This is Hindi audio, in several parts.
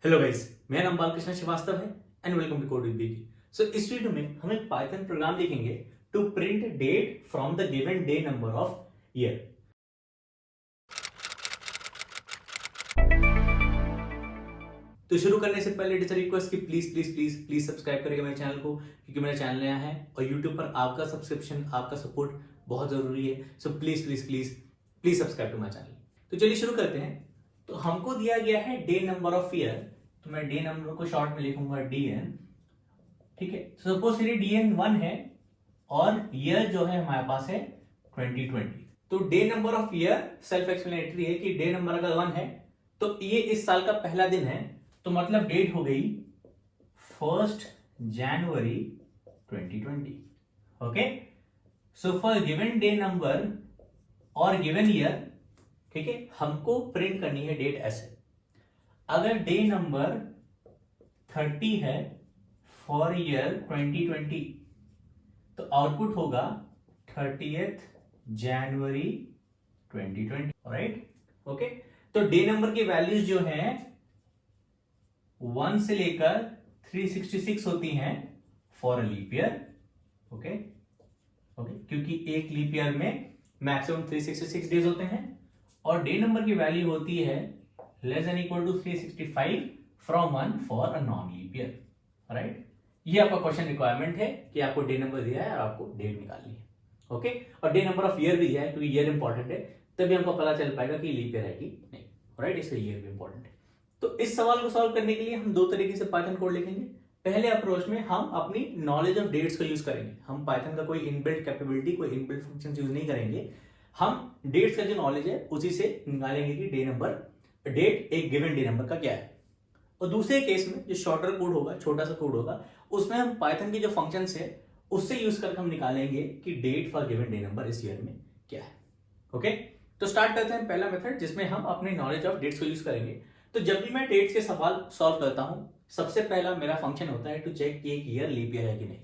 हेलो गाइस, मेरा नाम बालकृष्ण श्रीवास्तव है and welcome to code with BK. So इस वीडियो में हम एक पाइथन प्रोग्राम लिखेंगे to print date from the given day number of year. तो शुरू करने से पहले इट्स रिक्वेस्ट कि please please please please subscribe करेगा मेरे चैनल को, क्योंकि मेरा चैनल नया है और यूट्यूब पर आपका सब्सक्रिप्शन, आपका सपोर्ट बहुत जरूरी है। So please please please please subscribe to my channel. तो चलिए शुरू करते हैं। तो हमको दिया गया है डे नंबर ऑफ ईयर, तो मैं डे नंबर को शॉर्ट में लिखूंगा DN। ठीक है, सपोज करिए DN 1 है और ईयर जो है हमारे पास है 2020। तो day number of year self explanatory है कि डे नंबर अगर 1 है तो ये इस साल का पहला दिन है, तो मतलब डेट हो गई 1 जनवरी 2020। Okay, so for given day number और गिवन ईयर, ठीक है, हमको प्रिंट करनी है डेट ऐसे। अगर डे नंबर 30 है फॉर ईयर 2020 तो आउटपुट होगा 30th जनवरी 2020। Right, okay. तो डे नंबर की वैल्यूज जो हैं 1 से लेकर 366 होती हैं for a leap year. Okay okay, क्योंकि एक लीप ईयर में मैक्सिमम 366 डेज होते हैं और डे नंबर की वैल्यू होती है less than equal to 365 from 1 for a non leap year. Right, ये आपका क्वेश्चन रिक्वायरमेंट है कि आपको डे नंबर दिया है और आपको डेट निकालनी है। ओके, और डे नंबर ऑफ ईयर भी दिया है क्योंकि ईयर इंपॉर्टेंट है, तभी हमको पता चल पाएगा कि लीप ईयर है कि नहीं। राइट, इसलिए ईयर भी इंपॉर्टेंट है। तो इस सवाल को सॉल्व करने के लिए हम दो तरीके से पाइथन कोड लिखेंगे। पहले अप्रोच में हम अपनी नॉलेज ऑफ डेट्स को यूज करेंगे। हम पाइथन का कोई इनबिल्ट कैपेबिलिटी, कोई इनबिल्ट फंक्शन यूज नहीं करेंगे। हम डेट्स का जो नॉलेज है उसी से निकालेंगे कि डे नंबर, डेट एक गिवन डे नंबर का क्या है। और दूसरे केस में जो शॉर्टर कोड होगा, छोटा सा कोड होगा, उसमें हम पाइथन के जो फंक्शंस है उससे यूज करके हम निकालेंगे कि date for given day number इस ईयर में क्या है। ओके, तो स्टार्ट करते हैं पहला मेथड जिसमें हम अपने नॉलेज ऑफ डेट्स को यूज करेंगे। तो जब भी मैं डेट्स के सवाल सॉल्व करता हूं, सबसे पहला मेरा फंक्शन होता है टू चेक कि एक ईयर लीप ईयर है कि नहीं।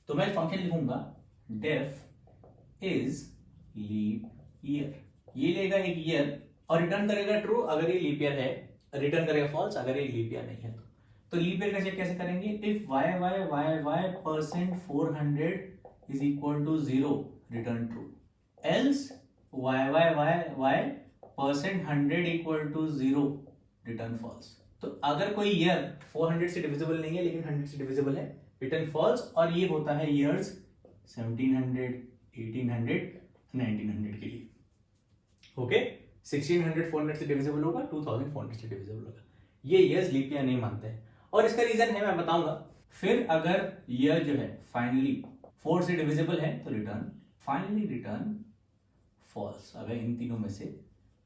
तो मैं फंक्शन लिखूंगा डेफ इज लीप ईयर। ये लेगा एक ईयर और रिटर्न करेगा ट्रू अगर ये लीप ईयर है, रिटर्न करेगा फॉल्स अगर ये लीप ईयर नहीं है। तो लीप ईयर का चेक कैसे करेंगे? If y percent 400 is equal to 0 return true, else y percent 100 equal to 0 return false. तो अगर कोई ईयर 400 से डिविजिबल नहीं है लेकिन 100 से डिविजिबल है, रिटर्न फॉल्स। और ये होता है ईयर्स 1700, 1800, 1900 के लिए। ओके, 1600 400 से डिविजिबल होगा, 2400 से डिविजिबल होगा। ये ईयर्स लीप ईयर नहीं मानते हैं और इसका रीजन है मैं बताऊंगा। फिर अगर ईयर जो है फाइनली 4 से डिविजिबल है तो रिटर्न फाइनली रिटर्न फॉल्स, अगर इन तीनों में से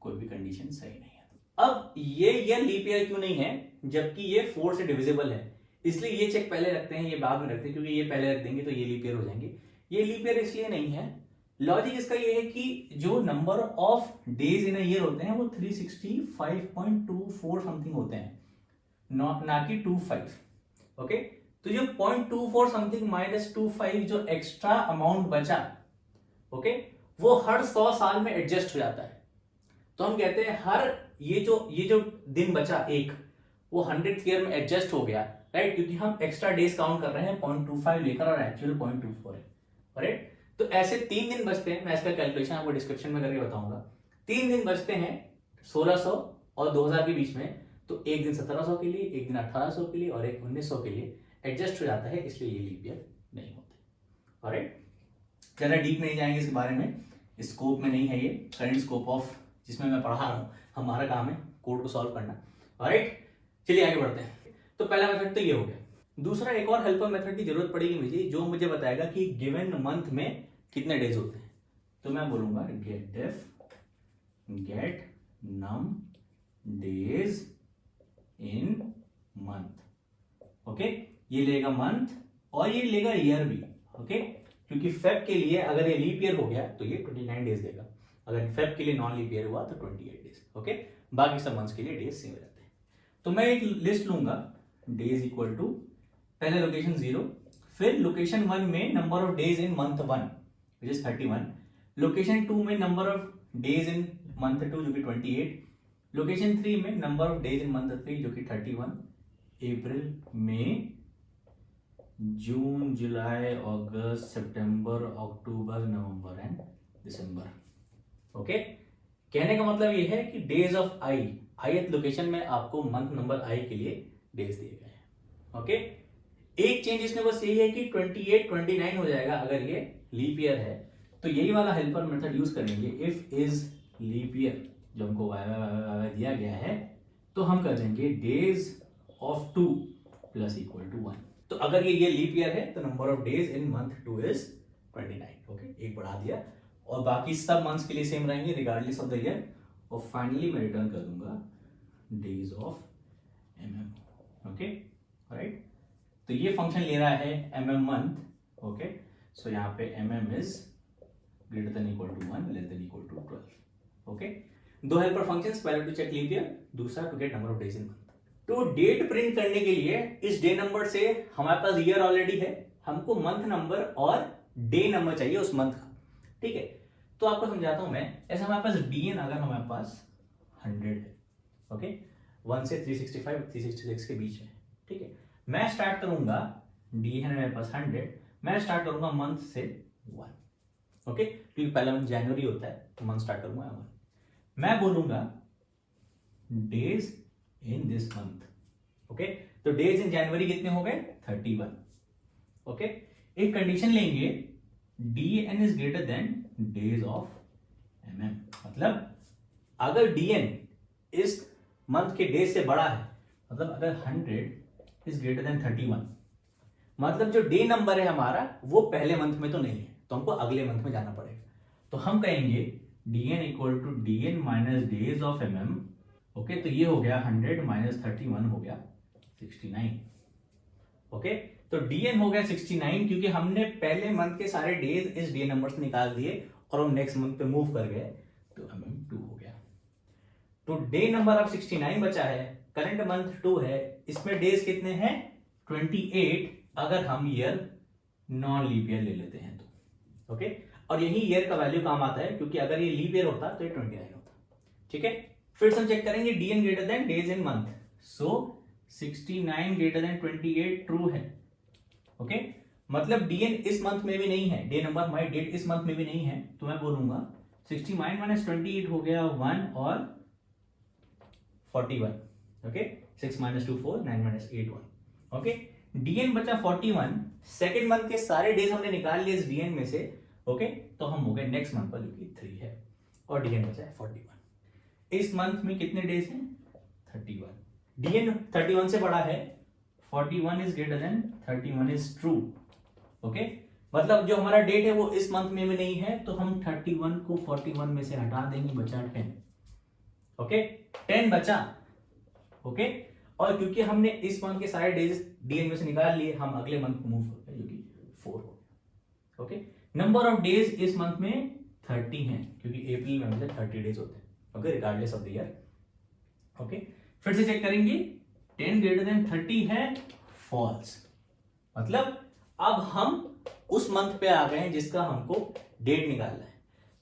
कोई भी कंडीशन सही नहीं है। अब ये ईयर लीप ईयर क्यों नहीं है जबकि ये 4 से डिविजिबल है? इसलिए ये चेक पहले रखते हैं, ये बाद में रखते हैं, क्योंकि ये पहले रख देंगे तो ये लीप ईयर हो जाएंगे। ये लीप ईयर इसलिए नहीं है, लॉजिक इसका ये है कि जो number of days in a year होते हैं वो 365.24 समथिंग होते हैं, ना कि 25। ओके, तो जो 0.24 समथिंग माइनस 25 जो एक्स्ट्रा अमाउंट बचा, ओके, वो हर 100 साल में एडजस्ट हो जाता है। तो हम कहते हैं हर ये जो दिन बचा एक, वो 100th ईयर में एडजस्ट हो गया। राइट, क्योंकि हम एक्स्ट्रा डेज काउंट कर रहे हैं 0.25 लेकर और एक्चुअल 0.24 है। राइट, तो ऐसे 3 दिन बचते हैं। मैं इसका कैलकुलेशन आपको डिस्क्रिप्शन में करके बताऊंगा। 3 दिन बचते हैं 1600 और 2000 के बीच में, तो एक दिन 1700 के लिए, एक दिन 1800 के लिए और एक 1900 के लिए एडजस्ट हो जाता है, इसलिए ये लीप ईयर नहीं होते। ऑलराइट, ज्यादा डीप नहीं जाएंगे इसके बारे में, स्कोप में नहीं है ये, करंट स्कोप ऑफ जिसमें मैं पढ़ा रहा हूं। हमारा काम है कोड को सॉल्व करना। ऑलराइट, चलिए आगे बढ़ते हैं। तो पहला मेथड तो ये हो गया। दूसरा, एक और हेल्पर मेथड की जरूरत पड़ेगी मुझे, जो मुझे बताएगा कि गिवन मंथ में कितने डेज होते हैं। तो मैं बोलूंगा get def get num days in month. Okay, ये लेगा मंथ और ये लेगा ईयर भी। ओके, क्योंकि फेब के लिए अगर ये लीप ईयर हो गया तो ये 29 डेज देगा, अगर फेब के लिए नॉन लीप ईयर हुआ तो 28 डेज। ओके, बाकी सब मंथ्स के लिए डेज सेम रहते हैं। तो मैं एक लिस्ट लूंगा, डेज इक्वल टू पहले लोकेशन 0, फिर लोकेशन 1 में number of days in month 1 which is 31, location 2 में number of days in month 2 जो कि 28, लोकेशन 3 में number of days in month 3 जो कि 31, अप्रैल, मई, जून, जुलाई, अगस्त, सितंबर, अक्टूबर, नवंबर एंड दिसंबर। ओके, कहने का मतलब ये है कि days of I, ith location में आपको मंथ नंबर आई के लिए डेज दिए गए हैं। ओके, एक चेंज इसमें बस यही है कि 28 29 हो जाएगा अगर ये लीप ईयर है, तो यही वाला हेल्पर मेथड यूज करेंगे। इफ इज लीप ईयर जो हमको वाई दिया गया है, तो हम कर देंगे days of 2 plus equal to 1। तो अगर ये लीप ईयर है तो number of days in month 2 is 29। Okay, एक बढ़ा दिया, और बाकी सब मंथ्स के लिए सेम रहेंगे रिगार्डलेस ऑफ द ईयर। और फाइनली मैं रिटर्न कर दूंगा days of mm। Okay, right, तो ये फंक्शन ले रहा है mm मंथ। ओके, सो यहाँ पे mm is greater than equal to 1 less than equal to 12। Okay, दो हेल्पर फंक्शंस, पहले टू चेक लीप ईयर, दूसरा to get number of days in month. तो डेट प्रिंट करने के लिए इस डे नंबर से हमारे पास ईयर ऑलरेडी है, हमको मंथ नंबर और डे नंबर चाहिए उस मंथ का। ठीक है, तो आपको समझाता हूं मैं। ऐसा हमारे पास डीएन अगर हमारे पास 100 है, ओके, 1 से 365 366 के बीच में। ठीक है, मैं स्टार्ट करूंगा, डीएन मेरे पास 100, मैं स्टार्ट करूंगा मंथ से 1। ओके, क्योंकि पहला मंथ जनवरी होता है तो मंथ स्टार्ट करूंगा 1। मैं बोलूंगा days in this month. Okay, तो डेज इन जनवरी कितने हो गए? 31। ओके, एक कंडीशन लेंगे, DN is greater than days of MM. मतलब अगर डीएन इस मंथ के डेज से बड़ा है, मतलब अगर 100 इज ग्रेटर देन 31, मतलब जो डे नंबर है हमारा वो पहले मंथ में तो नहीं है, तो हमको अगले मंथ में जाना पड़ेगा। तो हम कहेंगे dn equal to dn minus days of mm। Okay, तो ये हो गया 100 माइनस 31 हो गया 69। ओके, तो dn हो गया 69 क्योंकि हमने पहले मंथ के सारे डेज इस डे नंबर से निकाल दिए और हम नेक्स्ट मंथ पे मूव कर गए, तो mm2 हो गया। तो डे नंबर अब 69 बचा है, करंट मंथ 2 है, इसमें डेज कितने हैं? 28, अगर हम ईयर नॉन लीप ईयर ले लेते हैं तो। ओके, और यही ईयर का वैल्यू काम आता है, क्योंकि अगर ये लीप ईयर होता तो ये 29 होता। ठीक है, फिर से हम चेक करेंगे DN greater than days in month, so 69 greater than 28 true है। ओके, मतलब डीएन इस मंथ में भी नहीं है, डे नंबर हमारी डेट इस मंथ में भी नहीं है, तो मैं बोलूंगा 69 माइनस 28 हो गया 1 और 41। Okay, 6 minus 2 4, 9 minus 8 1। Okay, DN बचा 41, सेकेंड मंथ के सारे डेज हमने निकाल लिए इस डीएन में से। ओके, तो हम हो गए नेक्स्ट मंथ पर जो कि 3 है, और डीएन बचा है 41। इस मंथ में कितने डेज हैं? 31। डीएन 31 से बड़ा है, 41 is greater then 31 is true. Okay, मतलब जो हमारा डेट है वो इस मंथ में भी नहीं है, तो हम 31 को 41 में से हटा देंगे, बचा 10। ओके, 10 बचा। ओके, और क्योंकि हमने इस मंथ के सारे डेज डीएन में से निकाल लिए, हम अगले मंथ को मूव करते हैं जो कि 4 हो गया। ओके, नंबर ऑफ डेज इस मंथ में 30 हैं, क्योंकि अप्रैल में मतलब 30 डेज होते हैं। Okay, regardless of the year. Okay, फिर से चेक करेंगे, 10 ग्रेटर देन 30 है, फॉल्स। मतलब अब हम उस मंथ पे आ गए हैं जिसका हमको डेट निकालना है।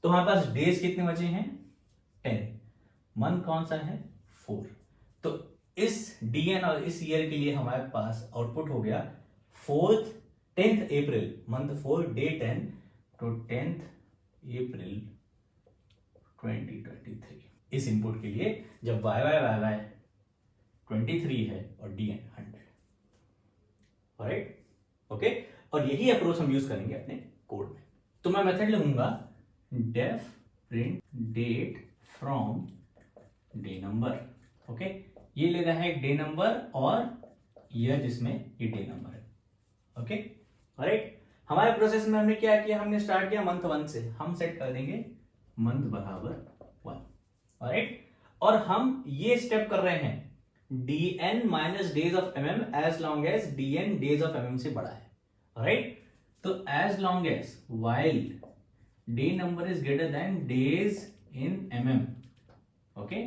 तो हमारे पास डेज कितने बचे हैं? 10। मंथ कौन सा है? 4। तो इस डीएन और इस ईयर के लिए हमारे पास आउटपुट हो गया 10th अप्रैल, मंथ 4 डे 10, तो 10th अप्रैल 2023। इस इनपुट के लिए जब वाई 23 है और डीएन 100। ऑलराइट, ओके, और यही अप्रोच हम यूज करेंगे अपने कोड में। तो मैं मेथड लूंगा def print date from day number. Okay, ये ले रहा है डे नंबर और ईयर जिसमें ये डे नंबर है। ओके, ऑलराइट, हमारे प्रोसेस में हमने क्या किया? हमने स्टार्ट किया मंथ 1 से, हम सेट कर देंगे मंथ बराबर 1। ऑलराइट, और हम ये स्टेप कर रहे हैं dn minus days of mm as long as dn days of mm से बड़ा है। राइट, तो as long as while day number is greater than days in mm। Okay,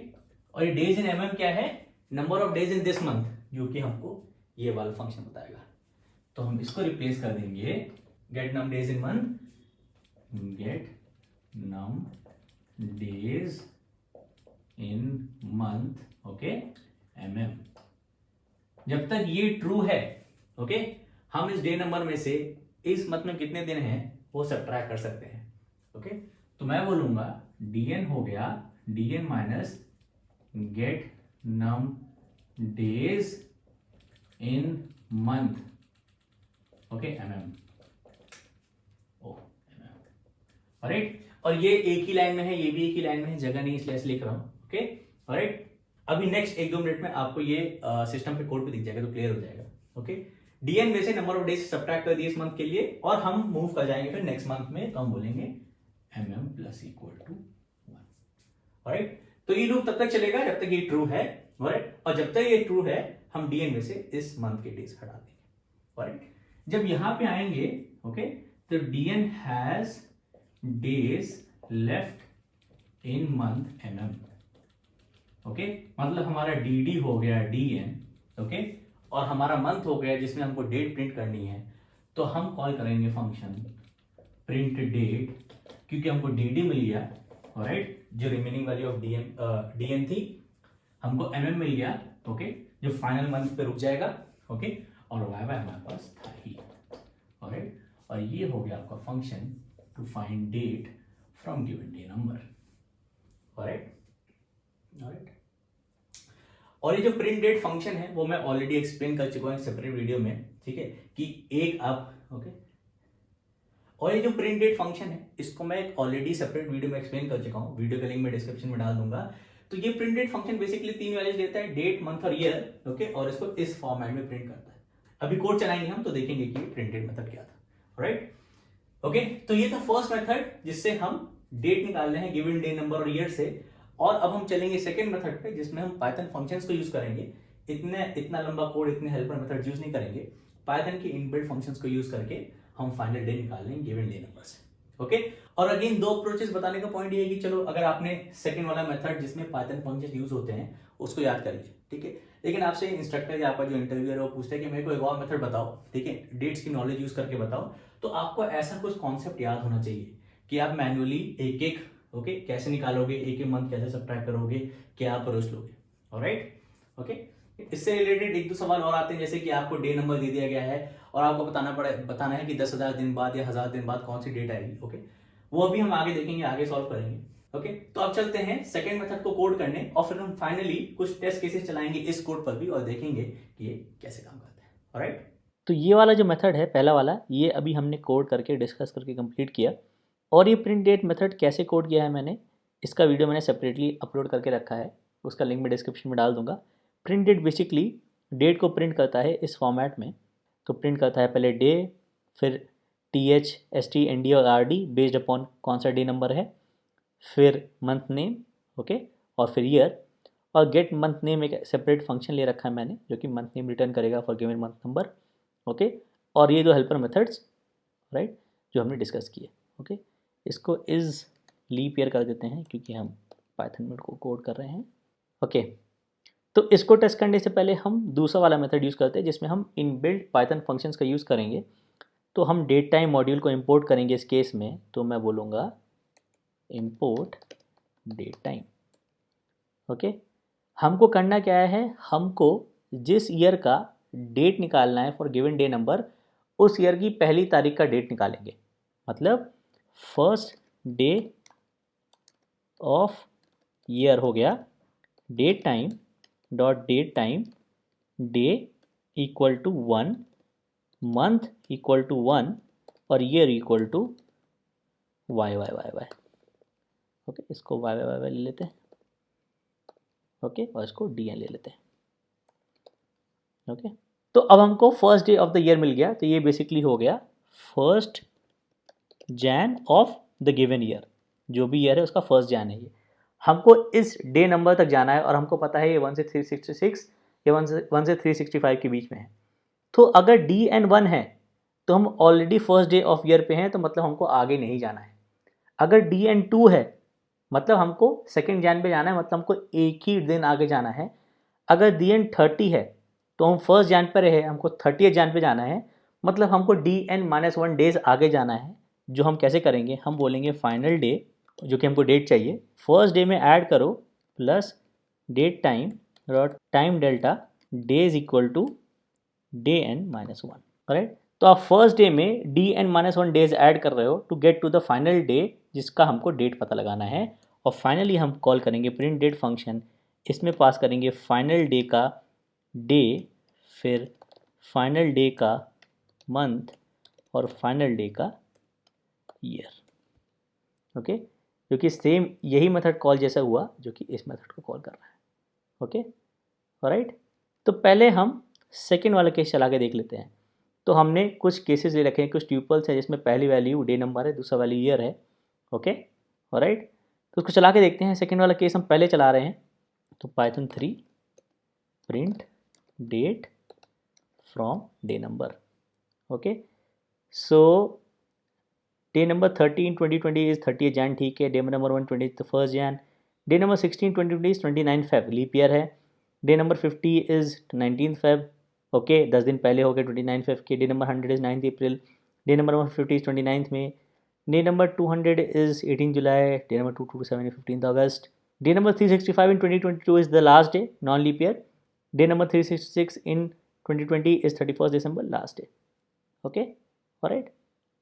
और ये डेज इन mm क्या है? Number of days in this month, जो कि हमको ये वाला फंक्शन बताएगा। तो हम इसको रिप्लेस कर देंगे, get num days in month, get num days in month, okay, mm। जब तक ये ट्रू है, ओके, हम इस डे नंबर में से इस मंथ में कितने दिन हैं वो सब्ट्रैक्ट कर सकते हैं। ओके, तो मैं बोलूंगा dn हो गया dn minus get num days in month, okay, mm, right. और ये एक ही लाइन में है, ये भी एक ही लाइन में है, जगह नहीं इसलिए ऐसे लिख रहा हूं। Okay, right. अभी नेक्स्ट 1-2 मिनट में आपको ये सिस्टम पे कोड पे दिख जाएगा तो क्लियर हो जाएगा। ओके, डीएन में से नंबर ऑफ डेज सब्ट्रैक्ट कर दिए इस मंथ के लिए और हम मूव कर जाएंगे फिर नेक्स्ट मंथ में, तो हम बोलेंगे mm plus equal to 1, right. तो ये लूप तब तक चलेगा जब तक ये ट्रू है, राइट, और जब तक ये ट्रू है हम डीएन में से इस मंथ के डेज हटा देंगे, राइट। जब यहां पे आएंगे, ओके, तो DN has days left in month mm, okay, मतलब हमारा dd हो गया dn, ओके, और हमारा मंथ हो गया जिसमें हमको डेट प्रिंट करनी है, तो हम कॉल करेंगे फंक्शन प्रिंट डेट, क्योंकि हमको dd मिल गया, राइट, जो रिमेनिंग वैल्यू ऑफ dn थी, हमको mm मिल गया, ओके, जो फाइनल मंथ पे रुक जाएगा, ओके, और y हमारे पास था ही, राइट। और ये हो गया आपका function to find date from given day number, right, right. और ये जो प्रिंट डेट फंक्शन है वो मैं ऑलरेडी एक्सप्लेन कर चुका हूं सेपरेट वीडियो में, ठीक है, कि एक आप, ओके, और ये जो प्रिंट डेट फंक्शन है इसको मैं ऑलरेडी सेपरेट वीडियो में एक्सप्लेन कर चुका हूं, वीडियो का लिंक मैं डिस्क्रिप्शन में डाल दूंगा। तो ये print date function basically 3 values देता है, डेट, मंथ और ईयर, ओके, और इसको इस फॉर्मेट में प्रिंट करता है। अभी कोड चलाएंगे हम तो देखेंगे कि प्रिंट डेट मेथड क्या था, राइट। ओके, तो ये था फर्स्ट मेथड जिससे हम डेट निकाल रहे हैं गिवन डे नंबर और ईयर से। और अब हम चलेंगे सेकंड मेथड पे जिसमें हम पाइथन फंक्शंस को यूज करेंगे। इतना लंबा कोड, इतने हेल्पर मेथड यूज नहीं करेंगे, पाइथन के इनबिल्ट फंक्शंस को यूज करके हम फाइनल डे निकाल लेंगे गिवन डे नंबर से, ओके। और अगेन 2 अप्रोचेस बताने का पॉइंट ये है कि चलो अगर आपने सेकंड वाला मेथड जिसमें पाइथन फंक्शंस यूज होते हैं उसको याद कर लीजिए, ठीक है, लेकिन आपसे इंस्ट्रक्टर या आपका जो इंटरव्यूअर है वो पूछता है कि मेरे को एक और मेथड बताओ, ठीक है, डेट्स की नॉलेज यूज करके बताओ, तो आपको ऐसा कुछ कॉन्सेप्ट याद होना चाहिए कि आप मैन्युअली एक ओके कैसे निकालोगे, एक मंथ कैसे सब्ट्रैक्ट करोगे, क्या अप्रोच लोगे, ऑलराइट, ओके। इससे रिलेटेड 1-2 सवाल और आते हैं, जैसे कि आपको डे नंबर दे दिया गया है और आपको बताना है कि 10,000 दिन बाद या 1000 दिन बाद कौन सी डेट आएगी, ओके, वो अभी हम आगे देखेंगे, आगे सॉल्व करेंगे, ओके। तो अब चलते हैं सेकंड मेथड को कोड करने और फिर हम फाइनली कुछ टेस्ट केसेस चलाएंगे इस कोड पर भी और देखेंगे कि ये कैसे काम करता है, ऑलराइट। तो ये वाला जो मेथड है पहला वाला, ये अभी हमने कोड करके डिस्कस करके कंप्लीट किया। और ये प्रिंट डेट मेथड कैसे कोड किया है मैंने, इसका वीडियो मैंने सेपरेटली अपलोड करके रखा है, उसका लिंक मैं डिस्क्रिप्शन में डाल दूंगा। प्रिंट डेट बेसिकली डेट को प्रिंट करता है इस फॉर्मेट में। तो प्रिंट करता है पहले डे, फिर TH, ST, ND और RD बेस्ड अपॉन कौन सा डे नंबर है, फिर मंथ नेम, ओके, और फिर ईयर। और गेट मंथ नेम एक सेपरेट फंक्शन ले रखा है मैंने जो कि मंथ नेम रिटर्न करेगा for given month number, okay. और ये 2 हेल्पर मेथड्स, राइट, जो हमने डिस्कस किए, ओके। इसको इज लीप ईयर कर देते हैं क्योंकि हम पाइथन में को कोड कर रहे हैं, ओके। तो इसको टेस्ट करने से पहले हम दूसरा वाला मेथड यूज़ करते हैं जिसमें हम इनबिल्ट पाइथन फंक्शंस का यूज़ करेंगे। तो हम डेट टाइम मॉड्यूल को इंपोर्ट करेंगे इस केस में, तो मैं बोलूँगा इंपोर्ट डेट टाइम, ओके। हमको करना क्या है, हमको जिस ईयर का डेट निकालना है फॉर गिवन डे नंबर, उस ईयर की पहली तारीख का डेट निकालेंगे। मतलब फर्स्ट डे ऑफ ईयर हो गया date time dot date time, day equal to 1, month equal to 1 और year equal to Y Y Y Y, okay. इसको वाई वाई वाई वाई ले लेते हैं, ओके, और इसको DN ले लेते हैं, ओके। तो अब हमको first day of the year मिल गया, तो ये बेसिकली हो गया 1 Jan of the given year, जो भी ईयर है उसका 1 Jan है ये। हमको इस डे नंबर तक जाना है और हमको पता है ये 1 से 366 या 1 से 365 के बीच में है। तो अगर DN 1 है तो हम already first day of year पे हैं, तो मतलब हमको आगे नहीं जाना है। अगर DN 2 है मतलब हमको 2 Jan पे जाना है, मतलब हमको एक ही दिन आगे जाना है। अगर DN 30 है तो हम 1 Jan पर रहे, हमको 30 Jan पे जाना है, मतलब हमको DN-1 डेज आगे जाना है। जो हम कैसे करेंगे, हम बोलेंगे फाइनल डे, जो कि हमको डेट चाहिए, फर्स्ट डे में ऐड करो plus date time dot time delta days equal to day N minus one, right. तो आप फर्स्ट डे में D N minus one days add कर रहे हो to get to the final day जिसका हमको डेट पता लगाना है। और फाइनली हम कॉल करेंगे प्रिंट डेट फंक्शन, इसमें पास करेंगे फाइनल डे का डे, फिर फाइनल डे का मंथ और फाइनल डे का ईयर। ओके, क्योंकि सेम यही मेथड कॉल जैसा हुआ जो कि इस मेथड को कॉल कर रहा है। Okay, alright. तो पहले हम सेकेंड वाला केस चला के देख लेते हैं। तो हमने कुछ केसेस ले रखे हैं, कुछ ट्यूपल्स है जिसमें पहली वैल्यू डे नंबर है, दूसरा वैल्यू ईयर है। Okay, alright. तो उसको चला के देखते हैं। सेकेंड वाला केस हम पहले चला रहे हैं। तो Python 3 print date from day number. Okay, so day number 13 2020 is 30 Jan, ठीक है। Day number 1 21 Jan. Day number 16 2020 is 29 Feb, leap year है। Day number 50 is 19 Feb, okay, 10 दिन पहले हो गए 29 फेब के। Day number 100 is 9 April. Day number 150 is 29 May. Day number 200 is 18 July. Day number 227 is 15 August. Day number 365 in 2022 is the last day, non leap year. Day number 366 in 2020 is 31st December, last day. Okay, alright.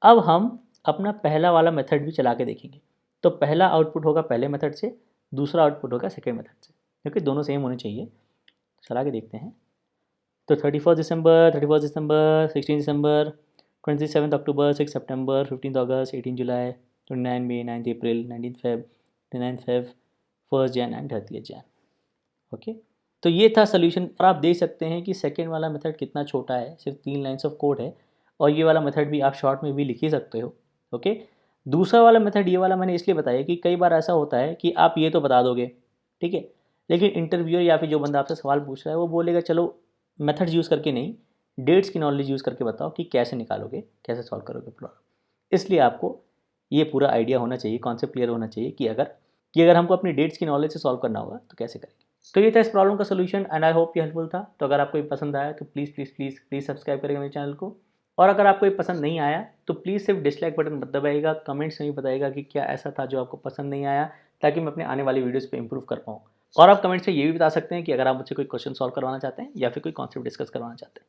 अब हम अपना पहला वाला मेथड भी चला के देखेंगे। तो पहला आउटपुट होगा पहले मेथड से, दूसरा आउटपुट होगा सेकेंड मेथड से, क्योंकि दोनों सेम होने चाहिए। चला के देखते हैं। तो 31 दिसंबर, 16 दिसंबर, 27 अक्टूबर, 6 सितंबर, 15 अगस्त, 18 जुलाई, 29 मई, 9 अप्रैल, 19 Feb, 29 Feb, 1 Jain and 30 Jain. Okay, तो ये था सोल्यूशन। और आप देख सकते हैं कि सेकेंड वाला मेथड कितना छोटा है, सिर्फ 3 लाइन्स ऑफ कोड है। और ये वाला मेथड भी आप शॉर्ट में भी लिख ही सकते हो। ओके, दूसरा वाला मेथड, ये वाला मैंने इसलिए बताया कि कई बार ऐसा होता है कि आप ये तो बता दोगे, ठीक है, लेकिन इंटरव्यूअर या फिर जो बंदा आपसे सवाल पूछ रहा है वो बोलेगा चलो मेथड्स यूज़ करके नहीं, डेट्स की नॉलेज यूज़ करके बताओ कि कैसे निकालोगे, कैसे सॉल्व करोगे प्रॉब्लम। इसलिए आपको ये पूरा आइडिया होना चाहिए, कॉन्सेप्ट क्लियर होना चाहिए कि अगर हमको अपनी डेट्स की नॉलेज से सॉल्व करना होगा तो कैसे करेंगे। तो ये था इस प्रॉब्लम का सोल्यूशन एंड आई होप ये हेल्पफुल था। तो अगर आपको ये पसंद आया तो please please please please subscribe करेगा मेरे चैनल को। और अगर आपको ये पसंद नहीं आया तो प्लीज़ सिर्फ डिसलाइक बटन मत दबाइएगा, कमेंट्स में भी बताइएगा कि क्या ऐसा था जो आपको पसंद नहीं आया, ताकि मैं अपने आने वाली वीडियोज़ पे इंप्रूव कर पाऊँ। और आप कमेंट्स में ये भी बता सकते हैं कि अगर आप मुझसे कोई क्वेश्चन सॉल्व करवाना चाहते हैं या फिर कोई कॉन्सेप्ट डिस्कस करवाना चाहते हैं।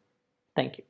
Thank you.